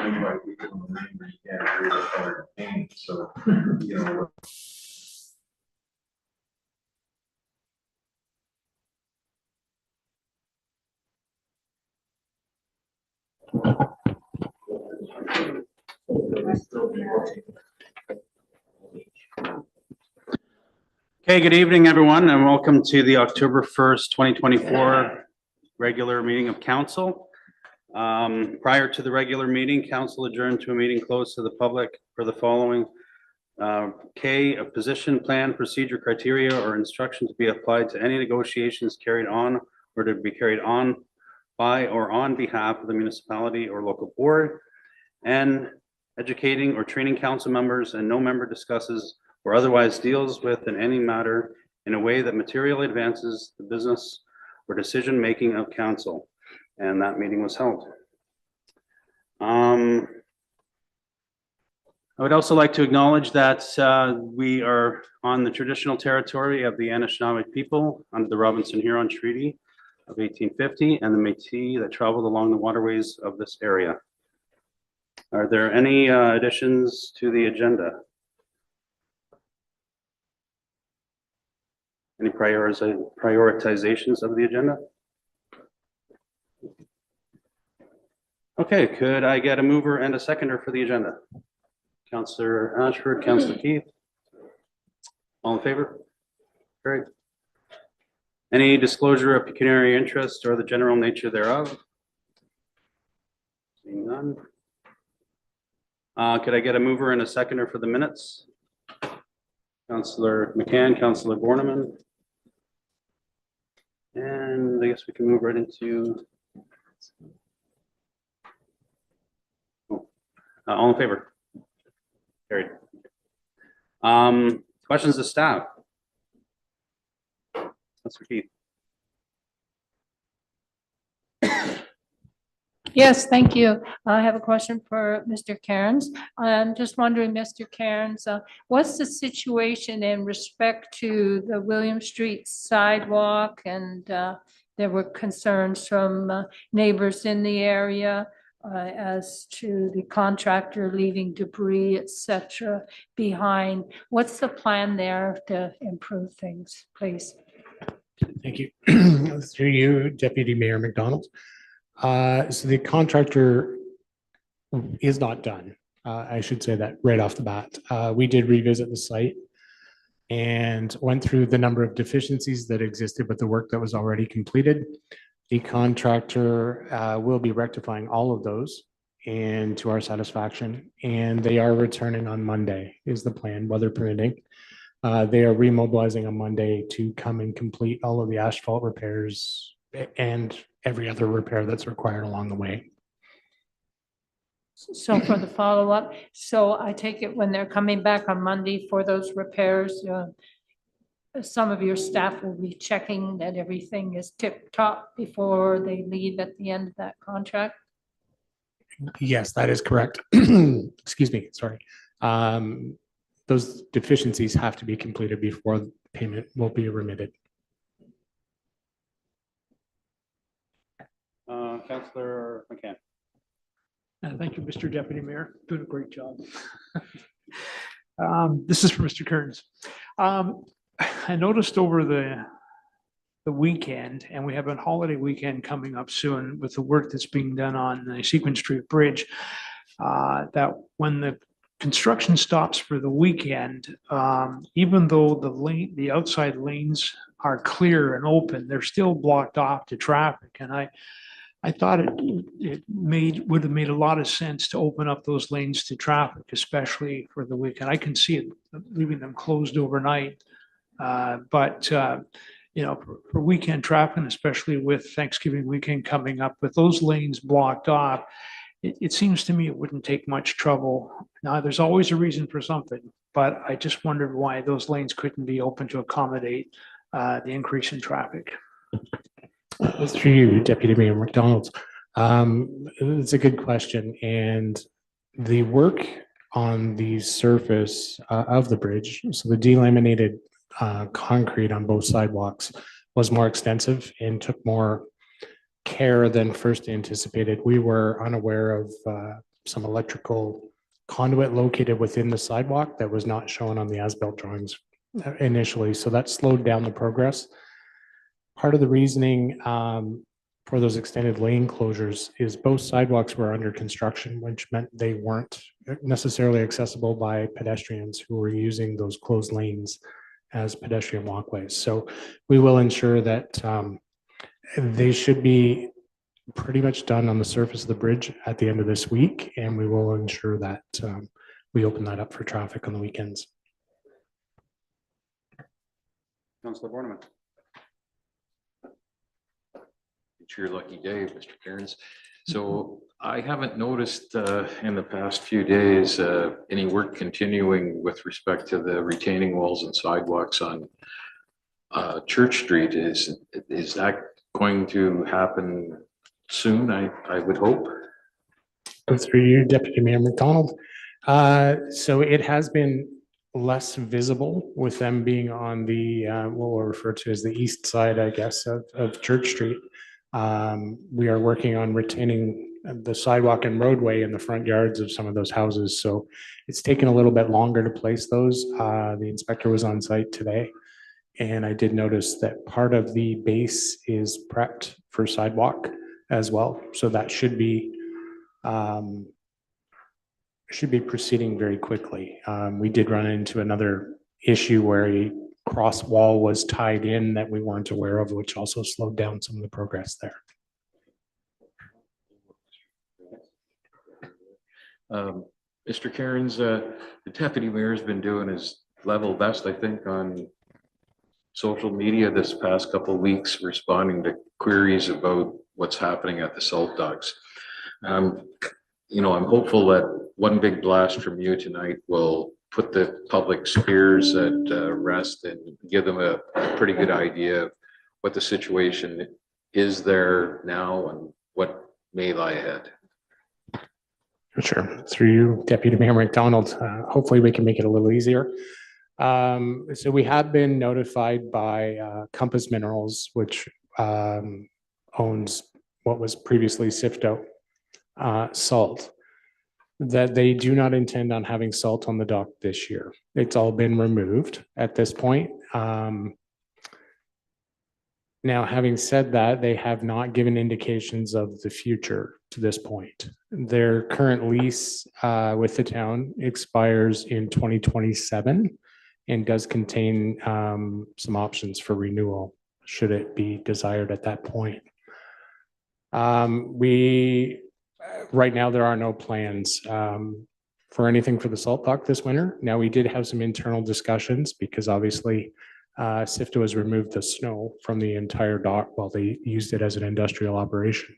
by people in the rain where you can't agree with color paint. So, you know. Okay, good evening, everyone, and welcome to the October 1st, 2024 regular meeting of council. Prior to the regular meeting, council adjourned to a meeting closed to the public for the following. K, a position, plan, procedure, criteria, or instruction to be applied to any negotiations carried on or to be carried on by or on behalf of the municipality or local board. And educating or training council members, and no member discusses or otherwise deals with in any matter in a way that materially advances the business or decision-making of council. And that meeting was held. I would also like to acknowledge that we are on the traditional territory of the Anishinaabe people under the Robinson-Huron Treaty of 1850 and the Métis that traveled along the waterways of this area. Are there any additions to the agenda? Any prioritizations of the agenda? Okay, could I get a mover and a seconder for the agenda? Councillor Ashford, Councillor Keith. All in favor? Great. Any disclosure of pecuniary interest or the general nature thereof? Seeing none. Could I get a mover and a seconder for the minutes? Councillor McCann, Councillor Borneman. And I guess we can move right into. All in favor? Carried. Questions to staff? Councillor Keith. Yes, thank you. I have a question for Mr. Cairns. I'm just wondering, Mr. Cairns, what's the situation in respect to the William Street sidewalk? And there were concerns from neighbors in the area as to the contractor leaving debris, etc., behind. What's the plan there to improve things, please? Thank you. Through you, Deputy Mayor McDonald. So the contractor is not done. I should say that right off the bat. We did revisit the site and went through the number of deficiencies that existed with the work that was already completed. The contractor will be rectifying all of those and to our satisfaction, and they are returning on Monday is the plan, weather permitting. They are remobilizing on Monday to come and complete all of the asphalt repairs and every other repair that's required along the way. So for the follow-up, so I take it when they're coming back on Monday for those repairs, some of your staff will be checking that everything is tip-top before they leave at the end of that contract? Yes, that is correct. Excuse me, sorry. Those deficiencies have to be completed before payment will be remitted. Councillor McCann. Thank you, Mr. Deputy Mayor. Doing a great job. This is for Mr. Kearns. I noticed over the weekend, and we have a holiday weekend coming up soon with the work that's being done on the Sequin Street Bridge, that when the construction stops for the weekend, even though the outside lanes are clear and open, they're still blocked off to traffic. And I thought it would have made a lot of sense to open up those lanes to traffic, especially for the weekend. I can see it leaving them closed overnight, but you know, for weekend traffic, especially with Thanksgiving weekend coming up, with those lanes blocked off, it seems to me it wouldn't take much trouble. Now, there's always a reason for something, but I just wondered why those lanes couldn't be open to accommodate the increase in traffic. That's for you, Deputy Mayor McDonald. It's a good question. And the work on the surface of the bridge, so the delaminated concrete on both sidewalks was more extensive and took more care than first anticipated. We were unaware of some electrical conduit located within the sidewalk that was not shown on the as-built drawings initially. So that slowed down the progress. Part of the reasoning for those extended lane closures is both sidewalks were under construction, which meant they weren't necessarily accessible by pedestrians who were using those closed lanes as pedestrian walkways. So we will ensure that they should be pretty much done on the surface of the bridge at the end of this week, and we will ensure that we open that up for traffic on the weekends. Councilor Borneman. It's your lucky day, Mr. Cairns. So I haven't noticed in the past few days any work continuing with respect to the retaining walls and sidewalks on Church Street. Is that going to happen soon? I would hope. Go through you, Deputy Mayor McDonald. So it has been less visible with them being on the what we'll refer to as the east side, I guess, of Church Street. We are working on retaining the sidewalk and roadway in the front yards of some of those houses. So it's taken a little bit longer to place those. The inspector was on site today, and I did notice that part of the base is prepped for sidewalk as well. So that should be proceeding very quickly. We did run into another issue where a cross wall was tied in that we weren't aware of, which also slowed down some of the progress there. Mr. Cairns, the deputy mayor has been doing his level best, I think, on social media this past couple of weeks, responding to queries about what's happening at the salt docks. You know, I'm hopeful that one big blast from you tonight will put the public's fears at rest and give them a pretty good idea of what the situation is there now and what may lie ahead. Sure. Through you, Deputy Mayor McDonald, hopefully we can make it a little easier. So we have been notified by Compass Minerals, which owns what was previously Sifto salt, that they do not intend on having salt on the dock this year. It's all been removed at this point. Now, having said that, they have not given indications of the future to this point. Their current lease with the town expires in 2027 and does contain some options for renewal should it be desired at that point. Right now, there are no plans for anything for the salt dock this winter. Now, we did have some internal discussions because obviously Sifto has removed the snow from the entire dock while they used it as an industrial operation.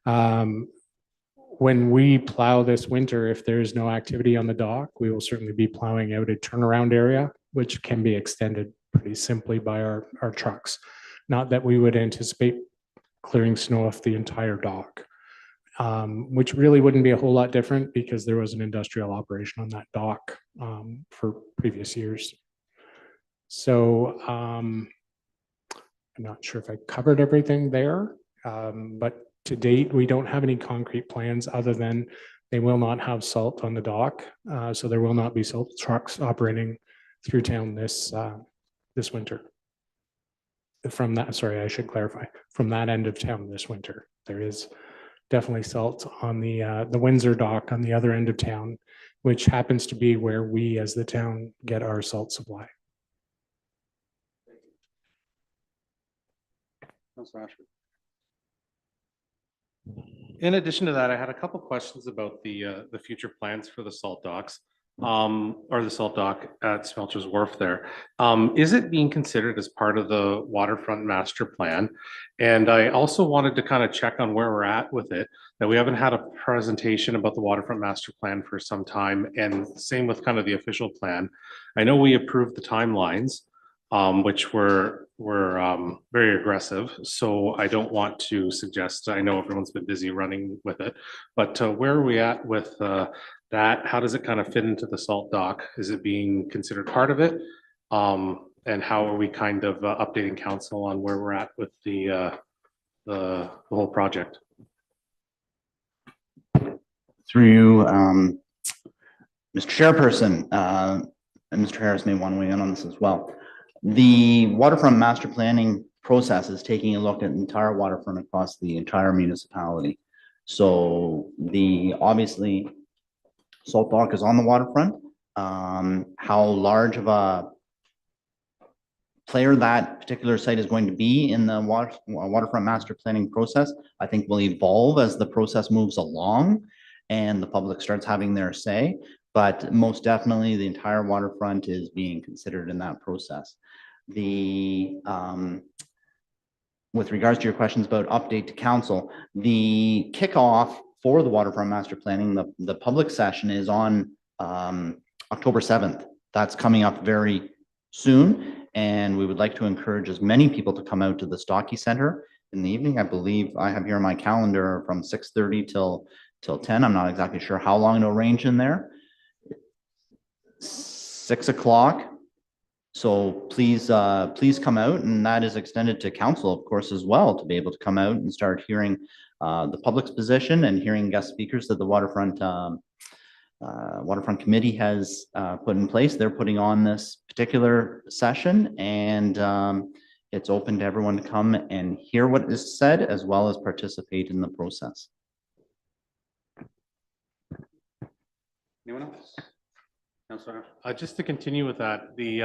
When we plow this winter, if there is no activity on the dock, we will certainly be plowing out a turnaround area, which can be extended pretty simply by our trucks. Not that we would anticipate clearing snow off the entire dock, which really wouldn't be a whole lot different because there was an industrial operation on that dock for previous years. So I'm not sure if I covered everything there, but to date, we don't have any concrete plans other than they will not have salt on the dock. So there will not be salt trucks operating through town this winter. From that, sorry, I should clarify, from that end of town this winter, there is definitely salt on the Windsor dock on the other end of town, which happens to be where we as the town get our salt supply. Councilor Ashford. In addition to that, I had a couple questions about the future plans for the salt docks, or the salt dock at Smelter's Wharf there. Is it being considered as part of the waterfront master plan? And I also wanted to kind of check on where we're at with it, that we haven't had a presentation about the waterfront master plan for some time, and same with kind of the official plan. I know we approved the timelines, which were very aggressive. So I don't want to suggest, I know everyone's been busy running with it, but where are we at with that? How does it kind of fit into the salt dock? Is it being considered part of it? And how are we kind of updating council on where we're at with the whole project? Through you, Mr. Chairperson, and Mr. Harris may want to weigh in on this as well. The waterfront master planning process is taking a look at the entire waterfront across the entire municipality. So obviously Salt Dock is on the waterfront. How large of a player that particular site is going to be in the waterfront master planning process, I think will evolve as the process moves along and the public starts having their say. But most definitely the entire waterfront is being considered in that process. With regards to your questions about update to council, the kickoff for the waterfront master planning, the public session is on October 7th. That's coming up very soon. And we would like to encourage as many people to come out to the Stocky Center in the evening. I believe I have here on my calendar from 6:30 till 10. I'm not exactly sure how long it'll range in there. 6 o'clock. So please come out, and that is extended to council, of course, as well, to be able to come out and start hearing the public's position and hearing guest speakers that the waterfront committee has put in place. They're putting on this particular session, and it's open to everyone to come and hear what is said as well as participate in the process. Anyone else? Councilor? Just to continue with that, the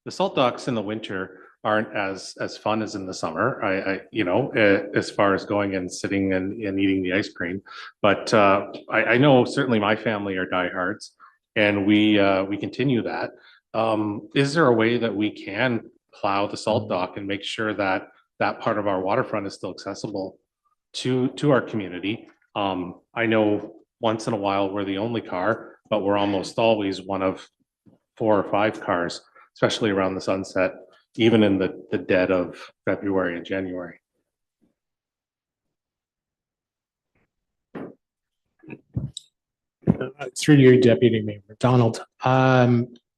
salt docks in the winter aren't as fun as in the summer. As far as going and sitting and eating the ice cream, but I know certainly my family are diehards, and we continue that. Is there a way that we can plow the salt dock and make sure that that part of our waterfront is still accessible to our community? I know once in a while we're the only car, but we're almost always one of 4 or 5 cars, especially around the sunset, even in the dead of February and January. Through you, Deputy Mayor McDonald.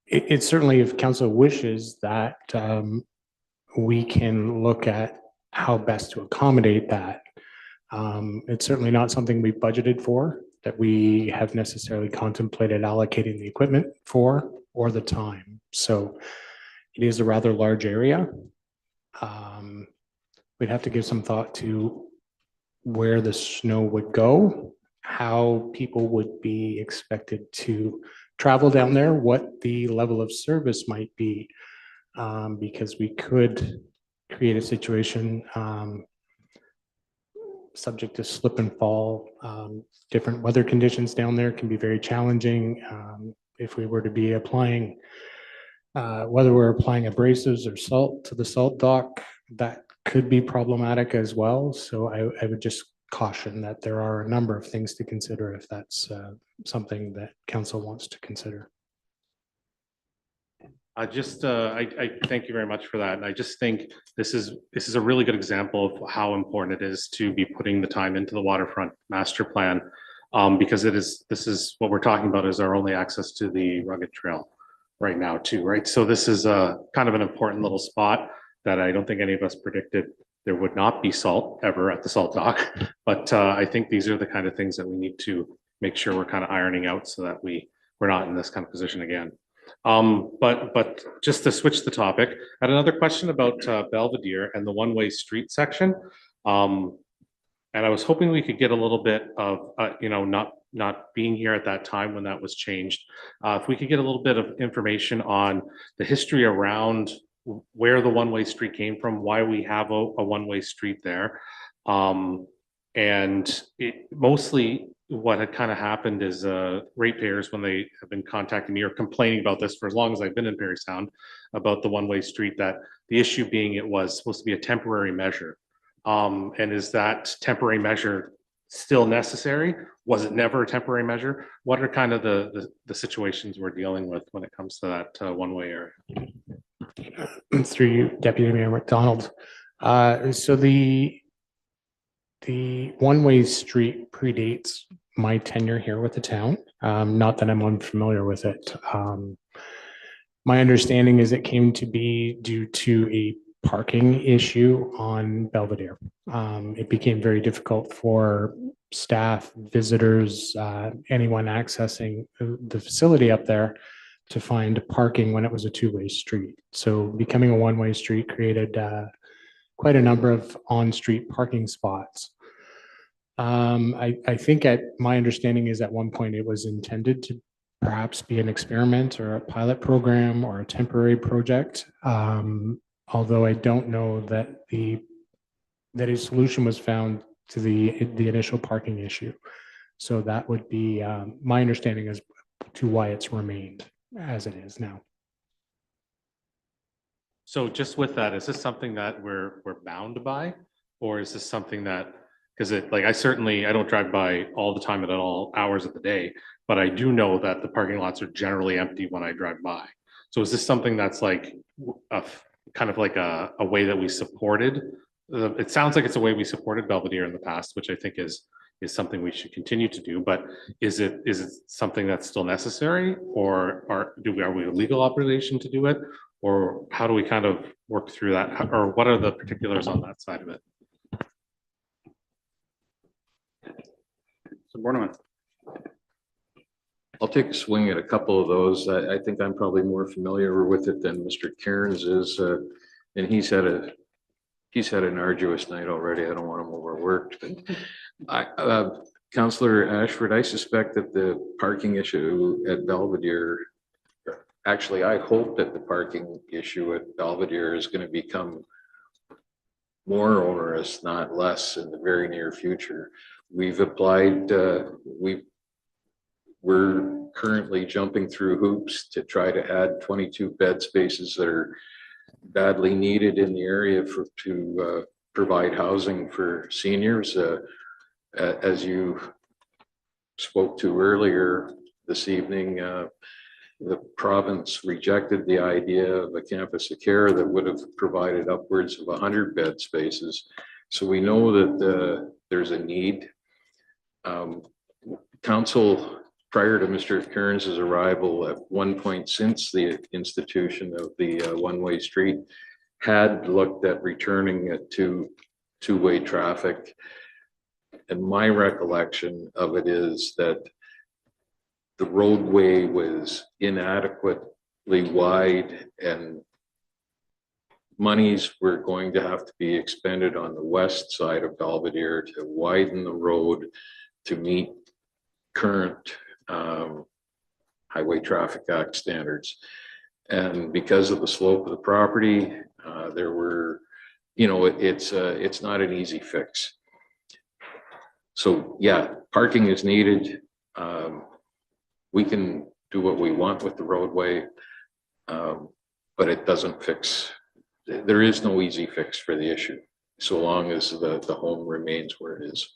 It's certainly, if council wishes, that we can look at how best to accommodate that. It's certainly not something we've budgeted for, that we have necessarily contemplated allocating the equipment for or the time. So it is a rather large area. We'd have to give some thought to where the snow would go, how people would be expected to travel down there, what the level of service might be, because we could create a situation subject to slip and fall. Different weather conditions down there can be very challenging. If we were to be applying, whether we're applying abrasives or salt to the salt dock, that could be problematic as well. So I would just caution that there are a number of things to consider if that's something that council wants to consider. I thank you very much for that. And I just think this is a really good example of how important it is to be putting the time into the waterfront master plan, because this is what we're talking about is our only access to the rugged trail right now too, right? So this is a kind of an important little spot that I don't think any of us predicted there would not be salt ever at the salt dock. But I think these are the kind of things that we need to make sure we're kind of ironing out so that we're not in this kind of position again. But just to switch the topic, I had another question about Belvedere and the one-way street section. And I was hoping we could get a little bit of, not being here at that time when that was changed. If we could get a little bit of information on the history around where the one-way street came from, why we have a one-way street there. And mostly what had kind of happened is ratepayers, when they have been contacting me or complaining about this for as long as I've been in Parry Sound about the one-way street, that the issue being it was supposed to be a temporary measure. And is that temporary measure still necessary? Was it never a temporary measure? What are kind of the situations we're dealing with when it comes to that one-way area? Through you, Deputy Mayor McDonald. So the one-way street predates my tenure here with the town. Not that I'm unfamiliar with it. My understanding is it came to be due to a parking issue on Belvedere. It became very difficult for staff, visitors, anyone accessing the facility up there to find parking when it was a two-way street. So becoming a one-way street created quite a number of on-street parking spots. I think my understanding is at one point it was intended to perhaps be an experiment or a pilot program or a temporary project. Although I don't know that a solution was found to the initial parking issue. So that would be my understanding as to why it's remained as it is now. So just with that, is this something that we're bound by? Or is this something that, because I don't drive by all the time at all hours of the day, but I do know that the parking lots are generally empty when I drive by. So is this something that's like kind of like a way that we supported? It sounds like it's a way we supported Belvedere in the past, which I think is something we should continue to do, but is it something that's still necessary, or are we a legal obligation to do it? Or how do we kind of work through that? Or what are the particulars on that side of it? So Borneman. I'll take a swing at a couple of those. I think I'm probably more familiar with it than Mr. Cairns is. And he's had an arduous night already. I don't want him overworked. But Councillor Ashford, I suspect that the parking issue at Belvedere, actually, I hope that the parking issue at Belvedere is going to become more onerous, not less, in the very near future. We've applied, we're currently jumping through hoops to try to add 22 bed spaces that are badly needed in the area to provide housing for seniors. As you spoke to earlier this evening, the province rejected the idea of a campus of care that would have provided upwards of 100 bed spaces. So we know that there's a need. Council, prior to Mr. Cairns' arrival, at one point since the institution of the one-way street, had looked at returning it to two-way traffic. And my recollection of it is that the roadway was inadequately wide and monies were going to have to be expended on the west side of Belvedere to widen the road to meet current Highway Traffic Act standards. And because of the slope of the property, there were, it's not an easy fix. So yeah, parking is needed. We can do what we want with the roadway, but it doesn't fix. There is no easy fix for the issue, so long as the home remains where it is.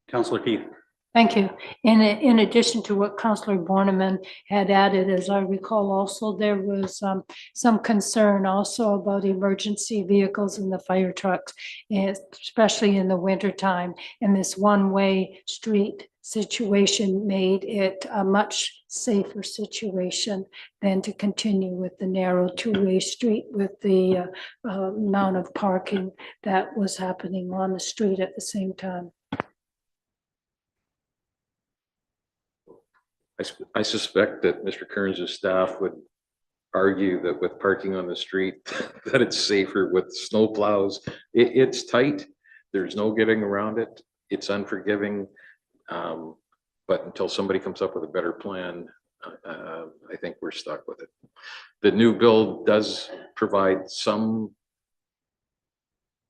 Councillor Keith. Thank you. In addition to what Councillor Borneman had added, as I recall, also there was some concern also about emergency vehicles and the fire trucks, especially in the wintertime. And this one-way street situation made it a much safer situation than to continue with the narrow two-way street with the amount of parking that was happening on the street at the same time. I suspect that Mr. Cairns' staff would argue that with parking on the street, that it's safer with snow plows. It's tight. There's no getting around it. It's unforgiving. But until somebody comes up with a better plan, I think we're stuck with it. The new bill does provide some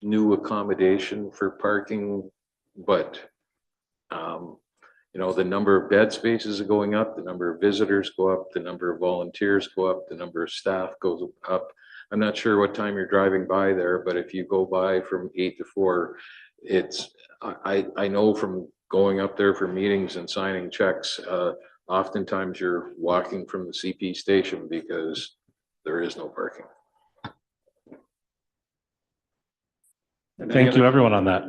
new accommodation for parking, but the number of bed spaces are going up, the number of visitors go up, the number of volunteers go up, the number of staff goes up. I'm not sure what time you're driving by there, but if you go by from 8 to 4, I know from going up there for meetings and signing checks, oftentimes you're walking from the CP station because there is no parking. Thank you, everyone, on that.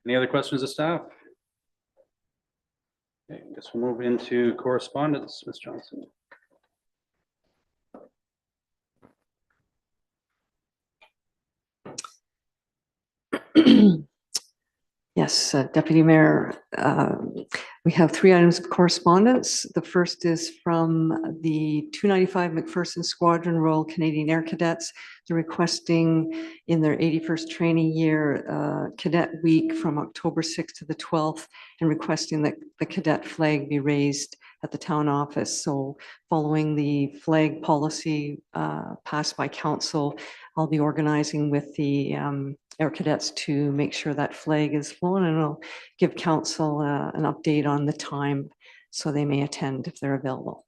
Any other questions of staff? Okay, I guess we'll move into correspondence, Ms. Johnson. Yes, Yes, Deputy Mayor, we have 3 items of correspondence. The first is from the 295 McPherson Squadron Royal Canadian Air Cadets. They're requesting in their 81st training year Cadet Week from October 6th to the 12th, and requesting that the cadet flag be raised at the town office. So following the flag policy passed by council, I'll be organizing with the Air Cadets to make sure that flag is flown, and I'll give council an update on the time so they may attend if they're available.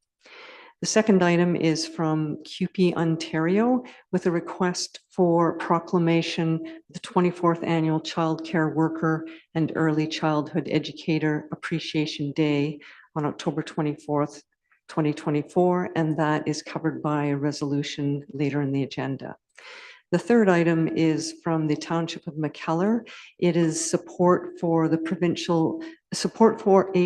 The second item is from CUPE Ontario with a request for proclamation the 24th Annual Child Care Worker and Early Childhood Educator Appreciation Day on October 24th, 2024, and that is covered by a resolution later in the agenda. The third item is from the Township of McKellar. It is support for a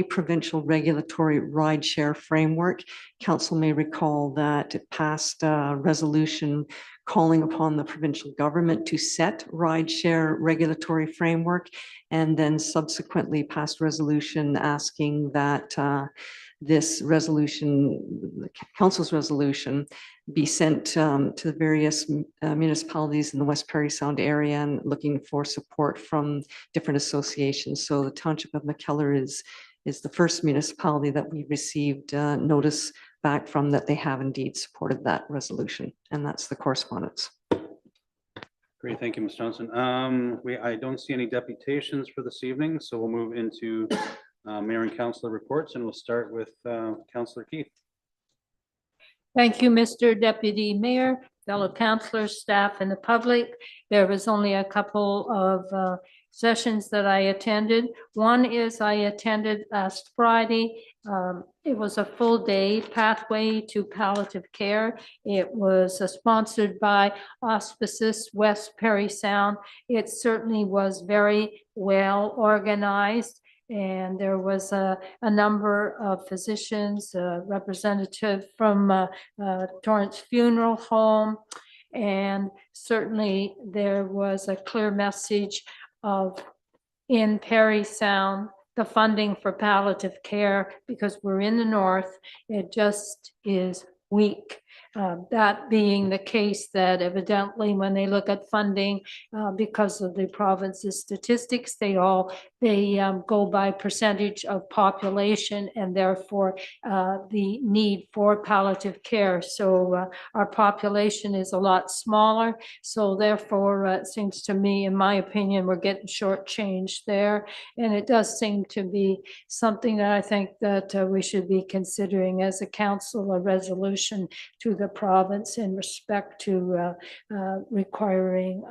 provincial regulatory rideshare framework. Council may recall that it passed a resolution calling upon the provincial government to set rideshare regulatory framework, and then subsequently passed resolution asking that this resolution, the council's resolution, be sent to the various municipalities in the West Parry Sound area, and looking for support from different associations. So the Township of McKellar is the first municipality that we received notice back from that they have indeed supported that resolution. And that's the correspondence. Great, thank you, Ms. Johnson. I don't see any deputations for this evening, so we'll move into mayor and councilor reports, and we'll start with Councilor Keith. Thank you, Mr. Deputy Mayor, fellow councilors, staff, and the public. There was only a couple of sessions that I attended. One is I attended last Friday. It was a full day pathway to palliative care. It was sponsored by Auspices West Parry Sound. It certainly was very well organized. And there was a number of physicians, representative from Torrance Funeral Home. And certainly there was a clear message of in Parry Sound, the funding for palliative care, because we're in the north, it just is weak. That being the case, that evidently when they look at funding, because of the province's statistics, they go by percentage of population, and therefore the need for palliative care. So our population is a lot smaller. So therefore, it seems to me, in my opinion, we're getting shortchanged there. And it does seem to be something that I think that we should be considering as a council, a resolution to the province in respect to requiring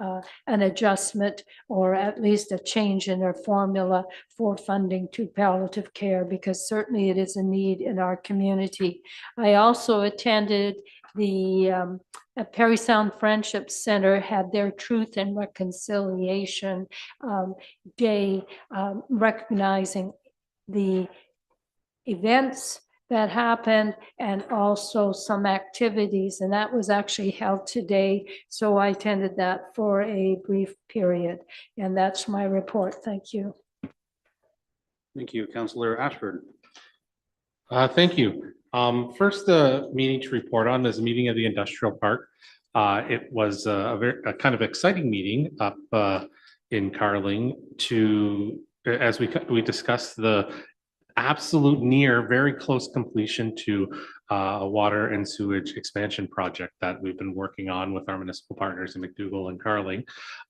an adjustment, or at least a change in their formula for funding to palliative care, because certainly it is a need in our community. I also attended the Parry Sound Friendship Center had their Truth and Reconciliation Day, recognizing the events that happened and also some activities, and that was actually held today. So I attended that for a brief period, and that's my report. Thank you. Thank you, Councilor Ashford. Thank you. First, meeting to report on is a meeting of the industrial park. It was a kind of exciting meeting up in Carling as we discussed the absolute very close completion to a water and sewage expansion project that we've been working on with our municipal partners in McDougall and Carling.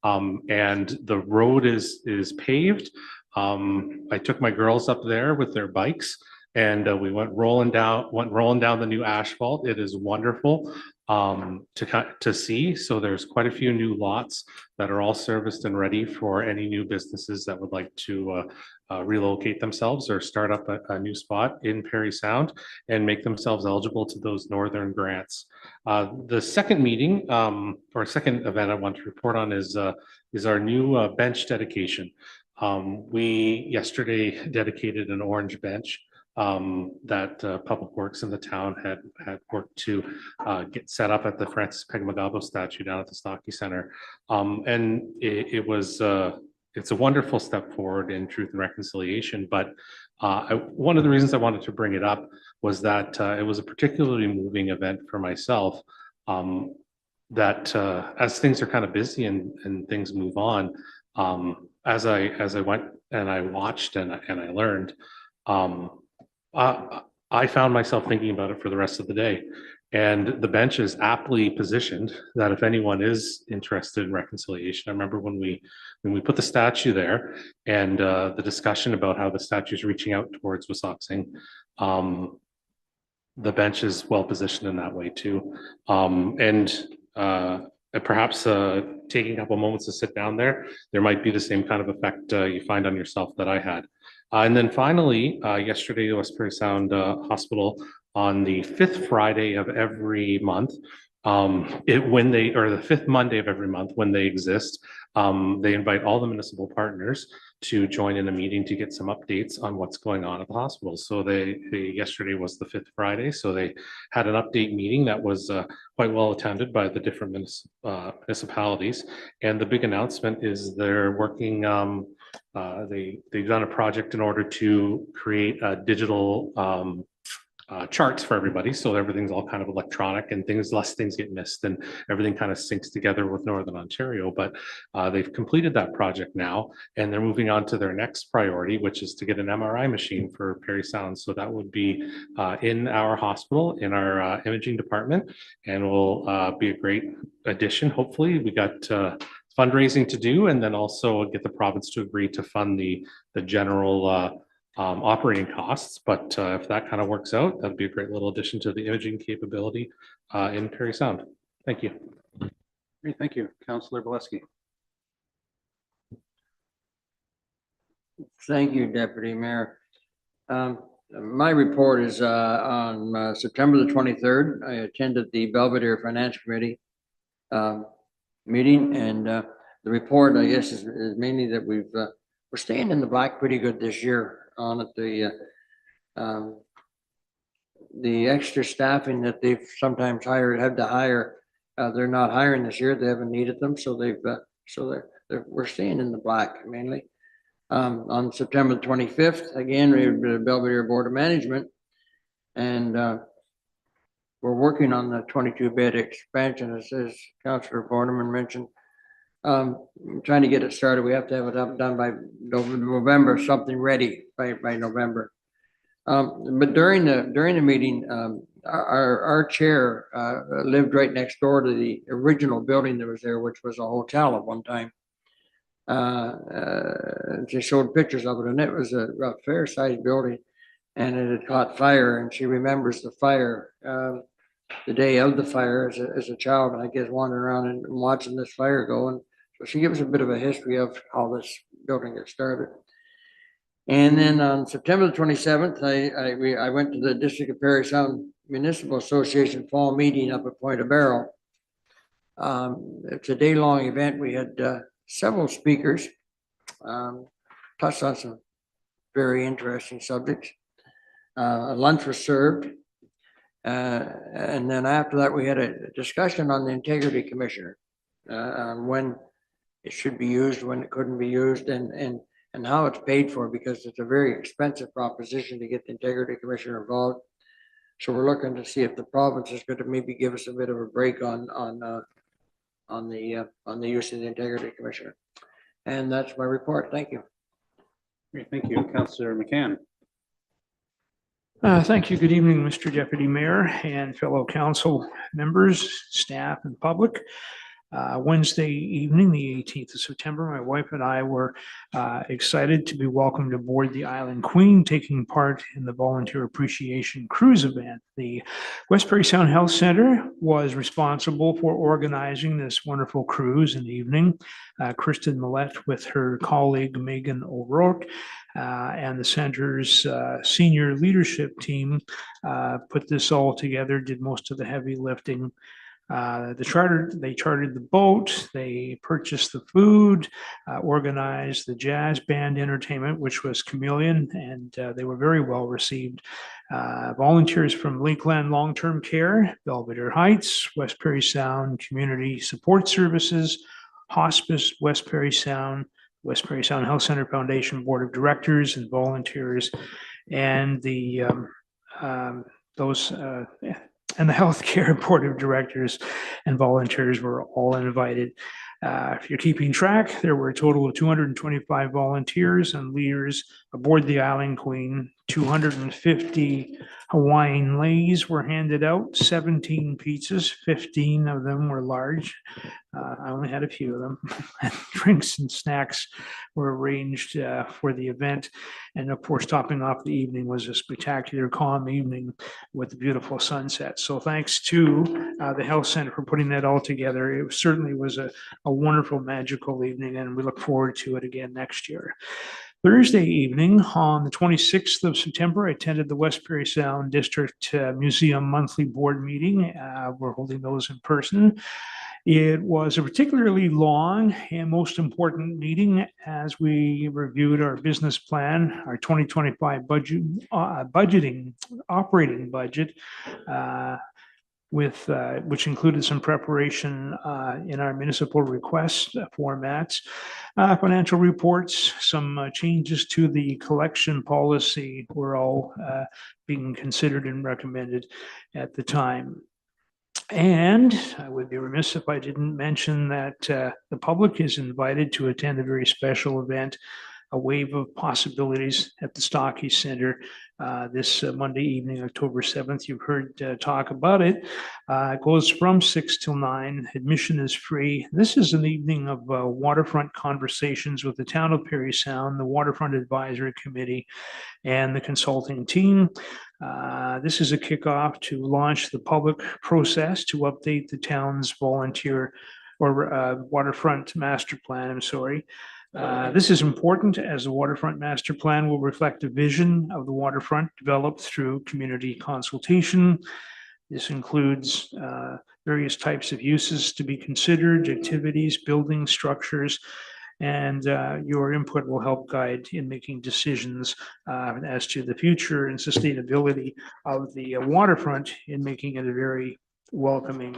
And the road is paved. I took my girls up there with their bikes, and we went rolling down the new asphalt. It is wonderful to see. So there's quite a few new lots that are all serviced and ready for any new businesses that would like to relocate themselves or start up a new spot in Parry Sound and make themselves eligible to those northern grants. The second meeting or second event I want to report on is our new bench dedication. We yesterday dedicated an orange bench that Public Works in the town had worked to get set up at the Francis Pegmagabo statue down at the Stocky Center. And it was it's a wonderful step forward in truth and reconciliation, but one of the reasons I wanted to bring it up was that it was a particularly moving event for myself. That as things are kind of busy and things move on, as I went and I watched and I learned, I found myself thinking about it for the rest of the day. And the bench is aptly positioned that if anyone is interested in reconciliation, I remember when we put the statue there and the discussion about how the statue is reaching out towards Wissahickon, the bench is well positioned in that way too. Perhaps taking a couple moments to sit down there might be the same kind of effect you find on yourself that I had. And then finally, yesterday, the West Parry Sound Hospital on the 5th Friday of every month, the 5th Monday of every month when they exist, they invite all the municipal partners to join in a meeting to get some updates on what's going on at the hospital. So yesterday was the 5th Friday, so they had an update meeting that was quite well attended by the different municipalities. And the big announcement is they're working, they've done a project in order to create a digital charts for everybody, so everything's all kind of electronic and less things get missed and everything kind of syncs together with Northern Ontario. But they've completed that project now, and they're moving on to their next priority, which is to get an MRI machine for Parry Sound. So that would be in our hospital, in our imaging department, and will be a great addition. Hopefully, we got fundraising to do, and then also get the province to agree to fund the general operating costs. But if that kind of works out, that'd be a great little addition to the imaging capability in Parry Sound. Thank you. Great, thank you. Councillor Valesky. Thank you, Deputy Mayor. My report is on September the 23rd. I attended the Belvedere Finance Committee meeting, and the report, I guess, is mainly that we're staying in the black pretty good this year on it. The extra staffing that they've sometimes had to hire, they're not hiring this year. They haven't needed them, so we're staying in the black mainly. On September 25th, again, we have the Belvedere Board of Management, and we're working on the 22-bed expansion, as Councillor Borneman mentioned. Trying to get it started. We have to have it done by November, something ready by November. But during the meeting, our chair lived right next door to the original building that was there, which was a hotel at one time. She showed pictures of it, and it was a fair-sized building, and it had caught fire, and she remembers the fire. The day of the fire as a child, I guess, wandering around and watching this fire go. And so she gives a bit of a history of how this building got started. And then on September the 27th, I went to the District of Parry Sound Municipal Association fall meeting up at Point of Barrel. It's a day-long event. We had several speakers, touched on some very interesting subjects. A lunch was served. And then after that, we had a discussion on the Integrity Commissioner, on when it should be used, when it couldn't be used, and how it's paid for, because it's a very expensive proposition to get the Integrity Commissioner involved. So we're looking to see if the province is going to maybe give us a bit of a break on the use of the Integrity Commissioner. And that's my report. Thank you. Great, thank you. Councillor McCann. Thank you. Good evening, Mr. Deputy Mayor and fellow council members, staff, and public. Wednesday evening, the 18th of September, my wife and I were excited to be welcomed aboard the Island Queen, taking part in the Volunteer Appreciation Cruise event. The West Parry Sound Health Center was responsible for organizing this wonderful cruise in the evening. Kristen Millette with her colleague Megan O'Rourke and the center's senior leadership team put this all together, did most of the heavy lifting. They chartered the boat, they purchased the food, organized the jazz band entertainment, which was Chameleon, and they were very well received. Volunteers from Lakeland Long-Term Care, Belvedere Heights, West Parry Sound Community Support Services, Hospice West Parry Sound, West Parry Sound Health Center Foundation Board of Directors and volunteers, and the those and the Healthcare Board of Directors and volunteers were all invited. If you're keeping track, there were a total of 225 volunteers and leaders aboard the Island Queen. 250 Hawaiian leis were handed out, 17 pizzas, 15 of them were large. I only had a few of them. Drinks and snacks were arranged for the event. And of course, topping off the evening was a spectacular, calm evening with a beautiful sunset. So thanks to the Health Center for putting that all together. It certainly was a wonderful, magical evening, and we look forward to it again next year. Thursday evening, on the 26th of September, I attended the West Parry Sound District Museum monthly board meeting. We're holding those in person. It was a particularly long and most important meeting as we reviewed our business plan, our 2025 budget, operating budget, which included some preparation in our municipal request formats, financial reports, some changes to the collection policy were all being considered and recommended at the time. And I would be remiss if I didn't mention that the public is invited to attend a very special event, a wave of possibilities at the Stockey Center this Monday evening, October 7th. You've heard talk about it. It goes from 6 till 9. Admission is free. This is an evening of waterfront conversations with the town of Parry Sound, the Waterfront Advisory Committee, and the consulting team. This is a kickoff to launch the public process to update the town's volunteer or waterfront master plan. I'm sorry. This is important as the waterfront master plan will reflect a vision of the waterfront developed through community consultation. This includes various types of uses to be considered, activities, building structures, and your input will help guide in making decisions as to the future and sustainability of the waterfront in making it a very welcoming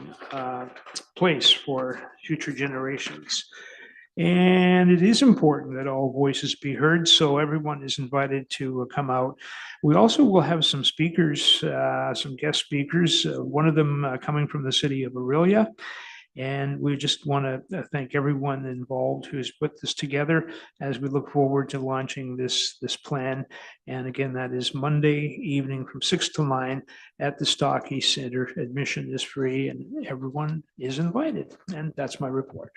place for future generations. And it is important that all voices be heard, so everyone is invited to come out. We also will have some speakers, some guest speakers, one of them coming from the city of Aurelia. And we just want to thank everyone involved who's put this together as we look forward to launching this plan. And again, that is Monday evening from 6 to 9 at the Stockey Center. Admission is free and everyone is invited. And that's my report.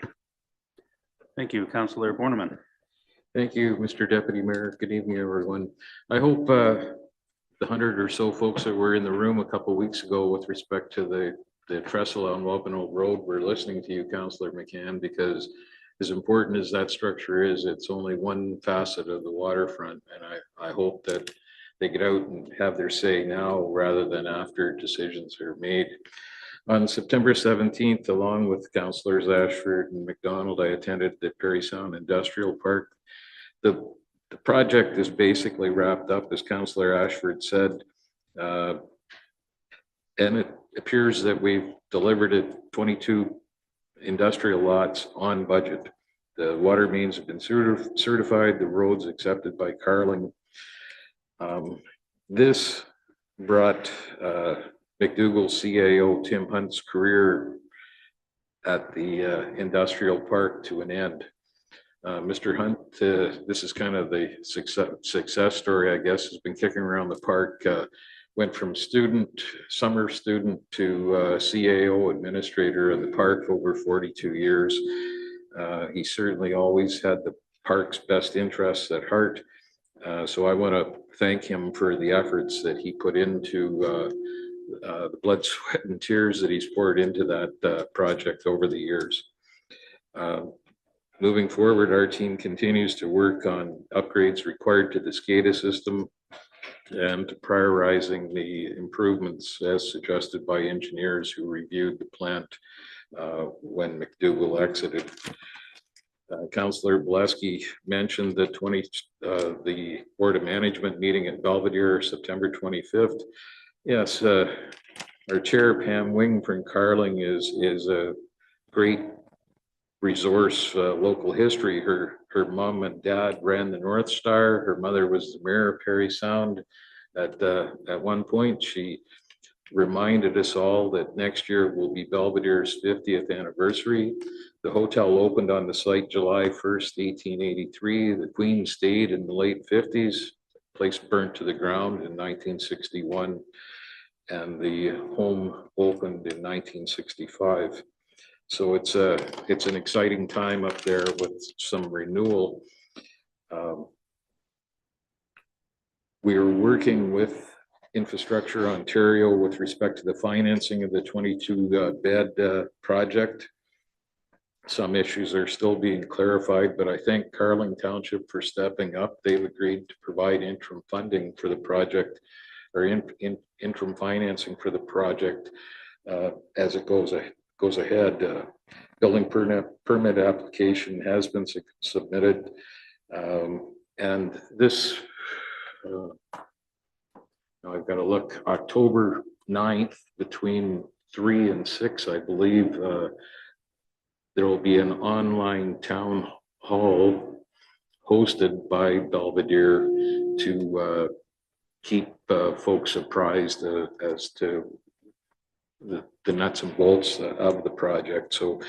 Thank you, Councillor Borneman. Thank you, Mr. Deputy Mayor. Good evening, everyone. I hope the 100 or so folks that were in the room a couple of weeks ago with respect to the trestle on Wampanoag Road were listening to you, Councillor McCann, because as important as that structure is, it's only one facet of the waterfront. And I hope that they get out and have their say now rather than after decisions are made. On September 17th, along with Councillors Ashford and McDonald, I attended the Parry Sound Industrial Park. The project is basically wrapped up, as Councillor Ashford said, and it appears that we've delivered it 22 industrial lots on budget. The water mains have been certified, the roads accepted by Carling. This brought McDougall's CAO Tim Hunt's career at the industrial park to an end. Mr. Hunt, this is kind of the success story, I guess, has been kicking around the park. Went from summer student to CAO administrator of the park over 42 years. He certainly always had the park's best interests at heart. So I want to thank him for the efforts that he put into the blood, sweat, and tears that he's poured into that project over the years. Moving forward, our team continues to work on upgrades required to the SCADA system and prioritizing the improvements as suggested by engineers who reviewed the plant when McDougall exited. Councillor Bolesky mentioned the Board of Management meeting at Belvedere, September 25th. Yes, our chair, Pam Wing from Carling, is a great resource local history. Her mom and dad ran the North Star. Her mother was the mayor of Parry Sound. At one point, she reminded us all that next year will be Belvedere's 50th anniversary. The hotel opened on the site July 1st, 1883. The Queen stayed in the late 50s. Place burnt to the ground in 1961, and the home opened in 1965. So it's an exciting time up there with some renewal. We are working with Infrastructure Ontario with respect to the financing of the 22 bed project. Some issues are still being clarified, but I thank Carling Township for stepping up. They've agreed to provide interim funding for the project, or interim financing for the project as it goes ahead. Building permit application has been submitted, and this I've got to look, October 9th between 3 and 6, I believe, there will be an online town hall hosted by Belvedere to keep folks apprised as to the nuts and bolts of the project. So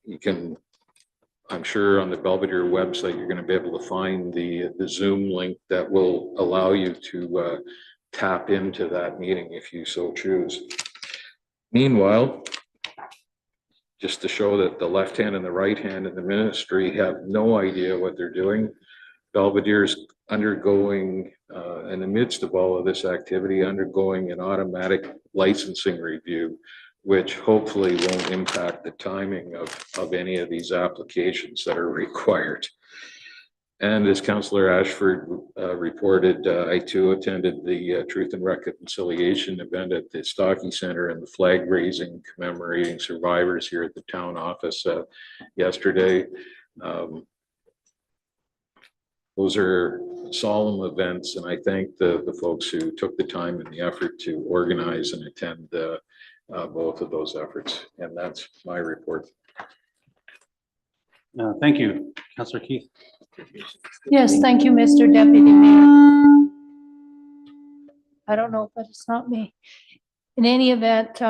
you can, I'm sure on the Belvedere website, you're going to be able to find the Zoom link that will allow you to tap into that meeting if you so choose. Meanwhile, just to show that the left hand and the right hand in the ministry have no idea what they're doing, Belvedere's undergoing, in the midst of all of this activity, undergoing an automatic licensing review, which hopefully won't impact the timing of any of these applications that are required. And as Councillor Ashford reported, I too attended the Truth and Reconciliation event at the Stocky Centre and the flag raising commemorating survivors here at the town office yesterday. Those are solemn events, and I thank the folks who took the time and the effort to organize and attend both of those efforts. And that's my report. Thank you, Councillor Keith. Yes, thank you, Mr. Deputy Mayor. I don't know, but it's not me. In any event,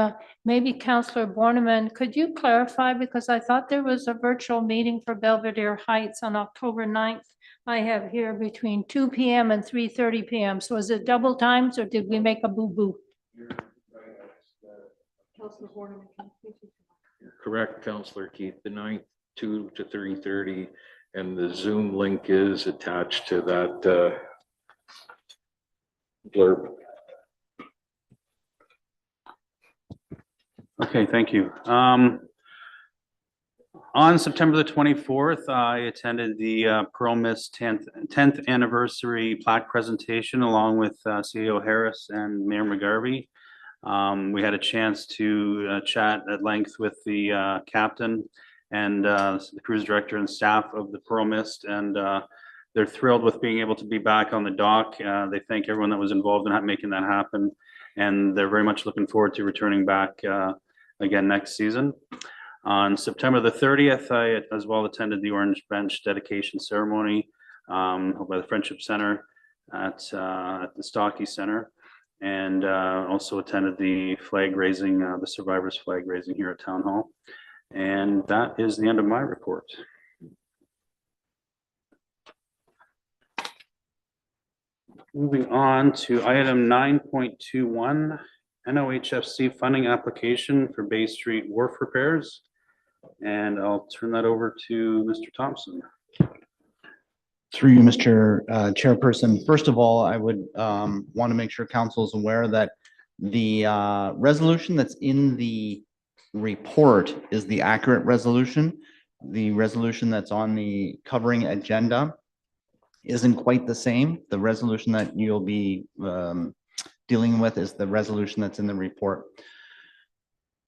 maybe Councillor Borneman, could you clarify, because I thought there was a virtual meeting for Belvedere Heights on October 9th. I have here between 2 p.m. and 3:30 p.m. So is it double times or did we make a boo-boo? Correct, Councillor Keith, the 9th, 2 to 3:30, and the Zoom link is attached to that blurb. Okay, thank you. On September the 24th, I attended the Pearl Mist 10th anniversary plaque presentation along with CEO Harris and Mayor McGarvey. We had a chance to chat at length with the captain and the cruise director and staff of the Pearl Mist, and they're thrilled with being able to be back on the dock. They thank everyone that was involved in making that happen, and they're very much looking forward to returning back again next season. On September the 30th, I as well attended the Orange Bench dedication ceremony held by the Friendship Center at the Stocky Center, and also attended the flag raising, the survivors flag raising here at Town Hall. And that is the end of my report. Moving on to item 9.21, NOHFC funding application for Bay Street wharf repairs. And I'll turn that over to Mr. Thompson. Through you, Mr. Chairperson. First of all, I would want to make sure council is aware that the resolution that's in the report is the accurate resolution. The resolution that's on the covering agenda isn't quite the same. The resolution that you'll be dealing with is the resolution that's in the report.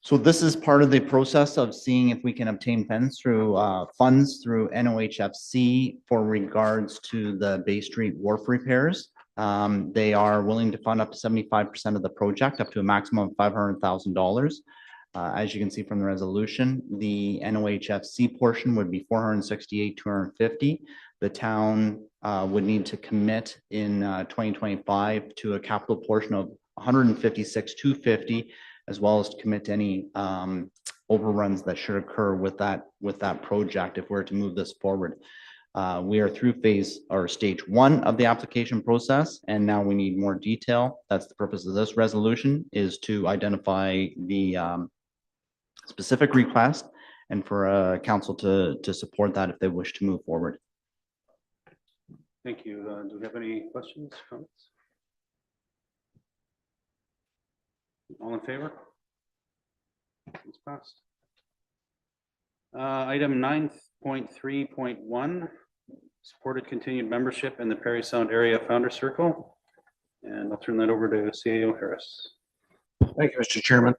So this is part of the process of seeing if we can obtain funds through NOHFC for regards to the Bay Street wharf repairs. They are willing to fund up to 75% of the project, up to a maximum of $500,000. As you can see from the resolution, the NOHFC portion would be 468,250. The town would need to commit in 2025 to a capital portion of 156,250, as well as to commit to any overruns that should occur with that project if we're to move this forward. We are through stage 1 of the application process, and now we need more detail. That's the purpose of this resolution, is to identify the specific request and for council to support that if they wish to move forward. Thank you. Do we have any questions, comments? All in favor? It's passed. Item 9.3.1, supported continued membership in the Parry Sound Area Founder Circle. And I'll turn that over to CAO Harris. Thank you, Mr. Chairman.